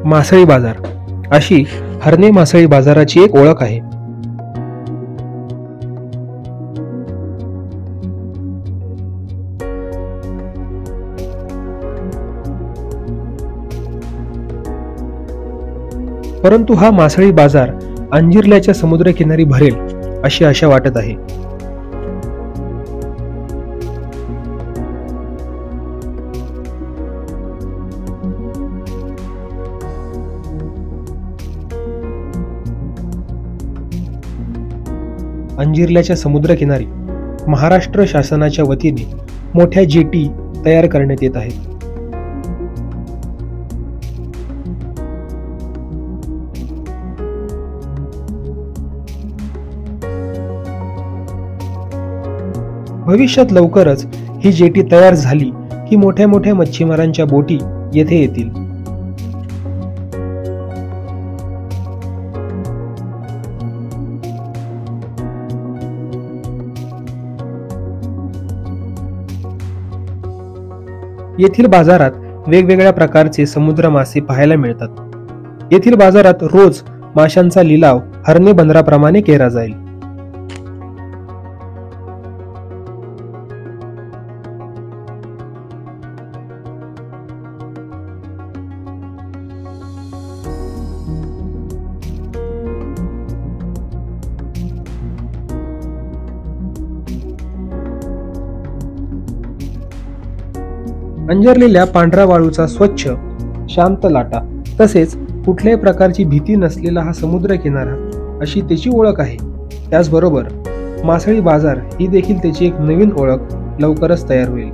मासळी बाजार अशी हर्णे मासळी बाजाराची एक ओळख आहे. परंतु हा मासळी बाजार अंजिर्ल्याच्या समुद्रकिनारी भरेल अशी आशा वाटत आहे. अंजिर्ल्याच्या समुद्रकिनारी महाराष्ट्र शासनाच्या वतीने मोठ्या जेटी तयार करण्यात येत आहेत. भविष्यात लवकरच ही जेटी तयार झाली की मोठ्या मोठ्या मच्छीमारांच्या बोटी येथे येतील. येथील बाजारात वेगवेगळ्या प्रकारचे समुद्र मासे पाहायला मिळतात. येथील बाजारात रोज माशांचा लिलाव हर्णे बंदराप्रमाणे केला जाईल. अंजरलेल्या पांढऱ्या वाळूचा स्वच्छ शांत लाटा तसेच कुठल्याही प्रकारची भीती नसलेला हा समुद्र किनारा अशी त्याची ओळख आहे. त्याचबरोबर मासळी बाजार ही देखील त्याची एक नवीन ओळख लवकरच तयार होईल.